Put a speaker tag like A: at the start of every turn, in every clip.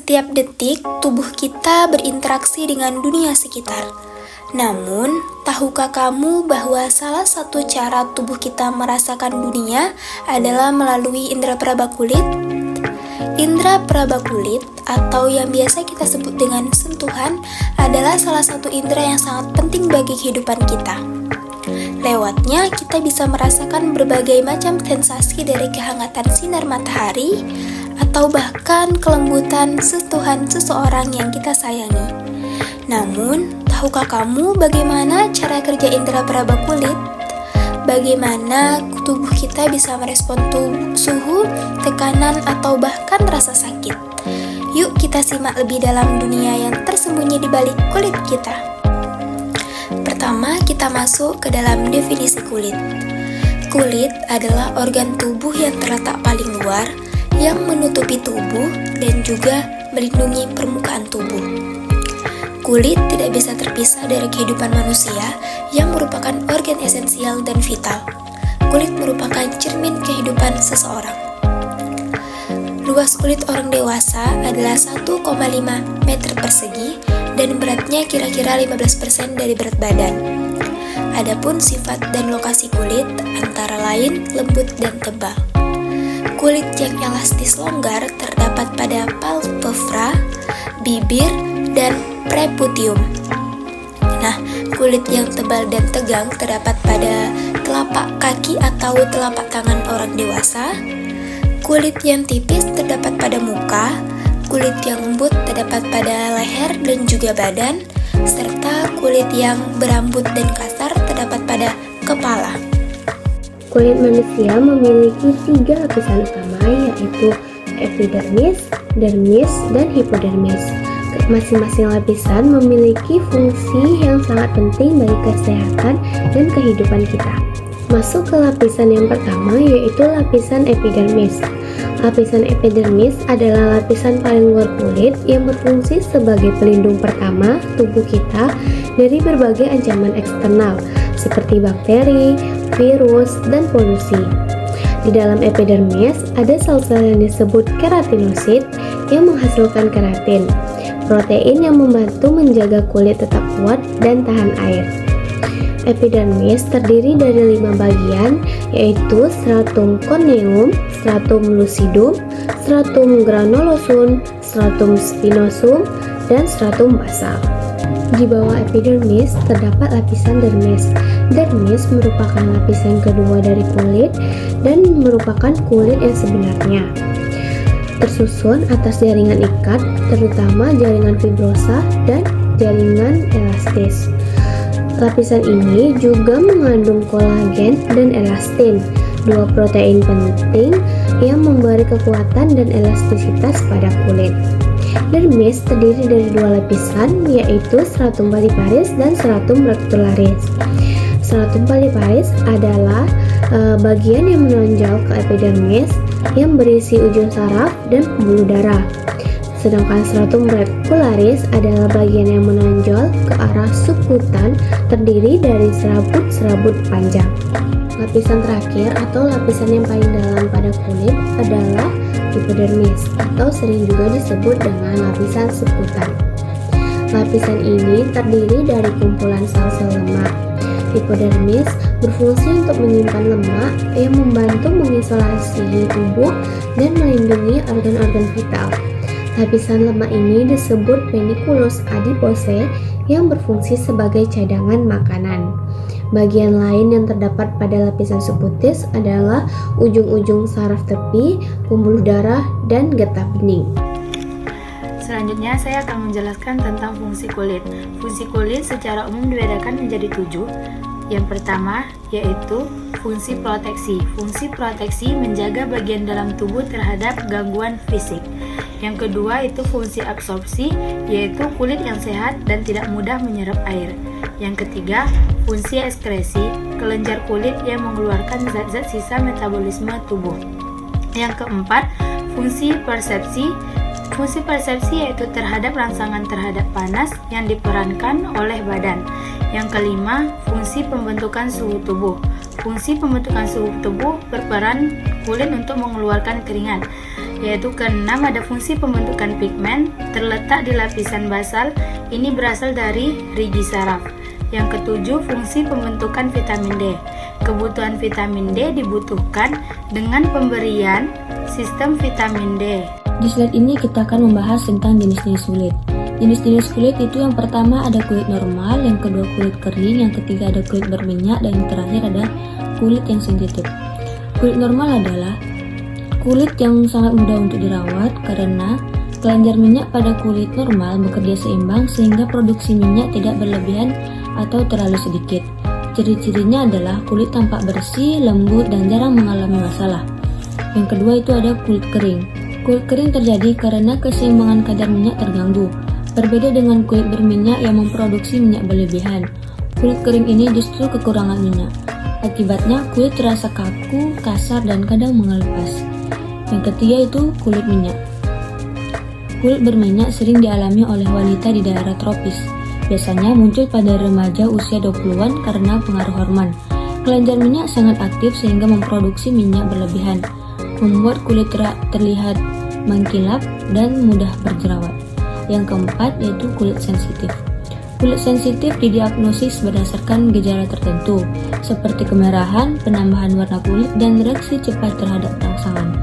A: Setiap detik, tubuh kita berinteraksi dengan dunia sekitar. Namun, tahukah kamu bahwa salah satu cara tubuh kita merasakan dunia adalah melalui indera peraba kulit? Indera peraba kulit, atau yang biasa kita sebut dengan sentuhan, adalah salah satu indera yang sangat penting bagi kehidupan kita. Lewatnya, kita bisa merasakan berbagai macam sensasi dari kehangatan sinar matahari, atau bahkan kelembutan sentuhan seseorang yang kita sayangi. Namun, tahukah kamu bagaimana cara kerja indera peraba kulit? Bagaimana tubuh kita bisa merespon suhu, tekanan, atau bahkan rasa sakit? Yuk kita simak lebih dalam dunia yang tersembunyi di balik kulit kita. Pertama, kita masuk ke dalam definisi kulit. Kulit adalah organ tubuh yang terletak paling luar, yang menutupi tubuh dan juga melindungi permukaan tubuh. Kulit tidak bisa terpisah dari kehidupan manusia yang merupakan organ esensial dan vital. Kulit merupakan cermin kehidupan seseorang. Luas kulit orang dewasa adalah 1,5 meter persegi dan beratnya kira-kira 15% dari berat badan. Adapun sifat dan lokasi kulit antara lain lembut dan tebal. Kulit yang elastis longgar terdapat pada palpebra, bibir, dan preputium. Nah, kulit yang tebal dan tegang terdapat pada telapak kaki atau telapak tangan orang dewasa. Kulit yang tipis terdapat pada muka, kulit yang lembut terdapat pada leher dan juga badan, serta kulit yang berambut dan kasar terdapat pada kepala.
B: Kulit manusia memiliki 3 lapisan utama, yaitu epidermis, dermis, dan hipodermis. Masing-masing lapisan memiliki fungsi yang sangat penting bagi kesehatan dan kehidupan kita. Masuk ke lapisan yang pertama, yaitu lapisan epidermis. Lapisan epidermis adalah lapisan paling luar kulit yang berfungsi sebagai pelindung pertama tubuh kita dari berbagai ancaman eksternal seperti bakteri, virus, dan polusi. Di dalam epidermis ada sel-sel yang disebut keratinosit yang menghasilkan keratin, protein yang membantu menjaga kulit tetap kuat dan tahan air. Epidermis terdiri dari 5 bagian, yaitu stratum corneum, stratum lucidum, stratum granulosum, stratum spinosum, dan stratum basal. Di bawah epidermis terdapat lapisan dermis. Dermis merupakan lapisan kedua dari kulit dan merupakan kulit yang sebenarnya. Tersusun atas jaringan ikat, terutama jaringan fibrosa dan jaringan elastis. Lapisan ini juga mengandung kolagen dan elastin, 2 protein penting yang memberi kekuatan dan elastisitas pada kulit. Dermis terdiri dari 2 lapisan, yaitu stratum palliparis dan stratum reticularis. Stratum palliparis adalah bagian yang menonjol ke epidermis yang berisi ujung saraf dan pembuluh darah. Sedangkan stratum reticularis adalah bagian yang menonjol ke arah subkutan, terdiri dari serabut-serabut panjang. Lapisan terakhir atau lapisan yang paling dalam pada kulit adalah hipodermis, atau sering juga disebut dengan lapisan subkutan. Lapisan ini terdiri dari kumpulan sel-sel lemak. Hipodermis berfungsi untuk menyimpan lemak yang membantu mengisolasi tubuh dan melindungi organ-organ vital. Lapisan lemak ini disebut peniculus adipose yang berfungsi sebagai cadangan makanan. Bagian lain yang terdapat pada lapisan subkutis adalah ujung-ujung saraf tepi, pembuluh darah, dan getah bening.
C: Selanjutnya saya akan menjelaskan tentang fungsi kulit. Fungsi kulit secara umum dibedakan menjadi 7. Yang pertama yaitu fungsi proteksi. Fungsi proteksi menjaga bagian dalam tubuh terhadap gangguan fisik. Yang kedua itu fungsi absorpsi, yaitu kulit yang sehat dan tidak mudah menyerap air. Yang ketiga, fungsi ekskresi, kelenjar kulit yang mengeluarkan zat-zat sisa metabolisme tubuh. Yang keempat, fungsi persepsi. Fungsi persepsi yaitu terhadap rangsangan terhadap panas yang diperankan oleh badan. Yang kelima, fungsi pembentukan suhu tubuh. Fungsi pembentukan suhu tubuh berperan kulit untuk mengeluarkan keringat. Yaitu keenam, ada fungsi pembentukan pigmen terletak di lapisan basal. Ini berasal dari rigi saraf. Yang ketujuh, fungsi pembentukan vitamin D. Kebutuhan vitamin D dibutuhkan dengan pemberian sistem vitamin D.
D: Di slide ini kita akan membahas tentang jenis-jenis kulit. Jenis-jenis kulit itu yang pertama ada kulit normal, yang kedua kulit kering, yang ketiga ada kulit berminyak, dan yang terakhir ada kulit yang sensitif. Kulit normal adalah kulit yang sangat mudah untuk dirawat karena kelenjar minyak pada kulit normal bekerja seimbang sehingga produksi minyak tidak berlebihan atau terlalu sedikit. Ciri-cirinya adalah kulit tampak bersih, lembut, dan jarang mengalami masalah. Yang kedua itu ada kulit kering. Kulit kering terjadi karena keseimbangan kadar minyak terganggu. Berbeda dengan kulit berminyak yang memproduksi minyak berlebihan. Kulit kering ini justru kekurangan minyak. Akibatnya kulit terasa kaku, kasar, dan kadang mengelupas. Yang ketiga itu kulit minyak. Kulit berminyak sering dialami oleh wanita di daerah tropis. Biasanya muncul pada remaja usia 20-an karena pengaruh hormon. Kelenjar minyak sangat aktif sehingga memproduksi minyak berlebihan, membuat kulit terlihat mengkilap dan mudah berjerawat. Yang keempat yaitu kulit sensitif. Kulit sensitif didiagnosis berdasarkan gejala tertentu, seperti kemerahan, penambahan warna kulit, dan reaksi cepat terhadap rangsangan.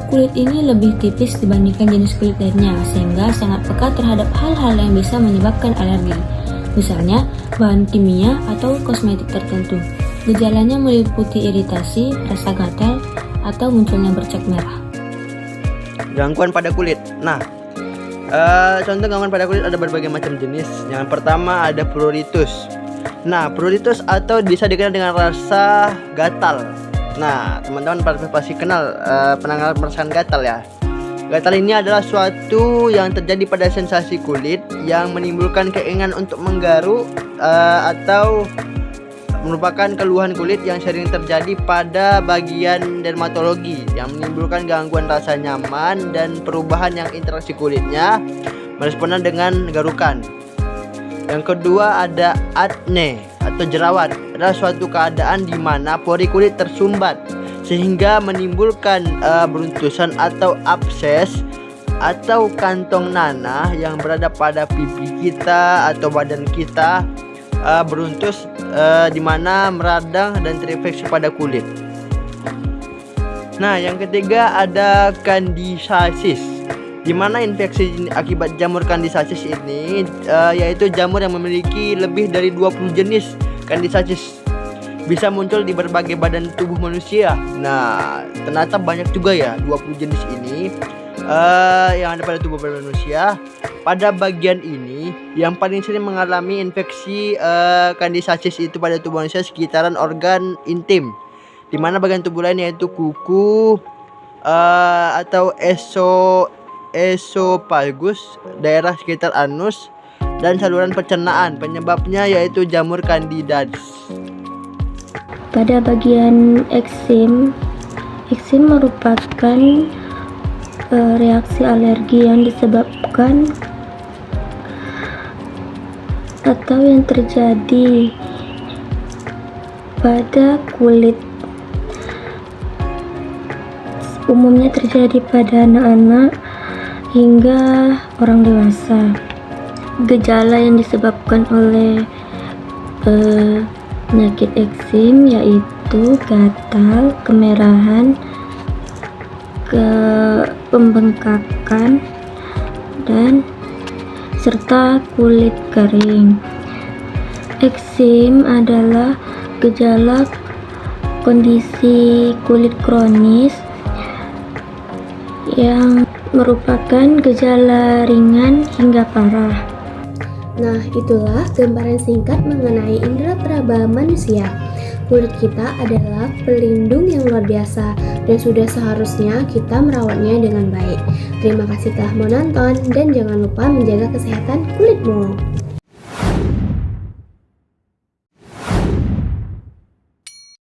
D: Kulit ini lebih tipis dibandingkan jenis kulit lainnya, sehingga sangat peka terhadap hal-hal yang bisa menyebabkan alergi, misalnya bahan kimia atau kosmetik tertentu. Gejalanya meliputi iritasi, rasa gatal, atau munculnya bercak merah.
E: Gangguan pada kulit. Nah, contoh gangguan pada kulit ada berbagai macam jenis. Yang pertama ada pruritus. Nah, pruritus atau bisa dikenal dengan rasa gatal. Nah, teman-teman pasti kenal penanganan perasaan gatal ya. Gatal ini adalah suatu yang terjadi pada sensasi kulit yang menimbulkan keinginan untuk menggaruk atau merupakan keluhan kulit yang sering terjadi pada bagian dermatologi yang menimbulkan gangguan rasa nyaman dan perubahan yang interaksi kulitnya meresponan dengan garukan. Yang kedua ada acne atau jerawat. Adalah suatu keadaan di mana pori kulit tersumbat sehingga menimbulkan beruntusan atau abses atau kantong nanah yang berada pada pipi kita atau badan kita beruntus di mana meradang dan terinfeksi pada kulit. Nah, yang ketiga ada candidiasis, di mana infeksi akibat jamur candidiasis ini yaitu jamur yang memiliki lebih dari 20 jenis candidiasis bisa muncul di berbagai badan tubuh manusia. Nah, ternyata banyak juga ya 20 jenis ini yang ada pada tubuh manusia. Pada bagian ini yang paling sering mengalami infeksi candidiasis itu pada tubuh manusia sekitaran organ intim, di mana bagian tubuh lain yaitu kuku atau esophagus, daerah sekitar anus, dan saluran pencernaan. Penyebabnya yaitu jamur candidiasis.
B: Pada bagian eksim merupakan reaksi alergi yang disebabkan atau yang terjadi pada kulit. Umumnya terjadi pada anak-anak hingga orang dewasa. Gejala yang disebabkan oleh penyakit eksim yaitu gatal, kemerahan, pembengkakan, dan serta kulit kering. Eksim adalah gejala kondisi kulit kronis yang
F: merupakan gejala ringan hingga parah.
B: Nah, itulah gambaran singkat mengenai indera peraba manusia. Kulit kita adalah pelindung yang luar biasa dan sudah seharusnya kita merawatnya dengan baik. Terima kasih telah menonton dan jangan lupa menjaga kesehatan kulitmu.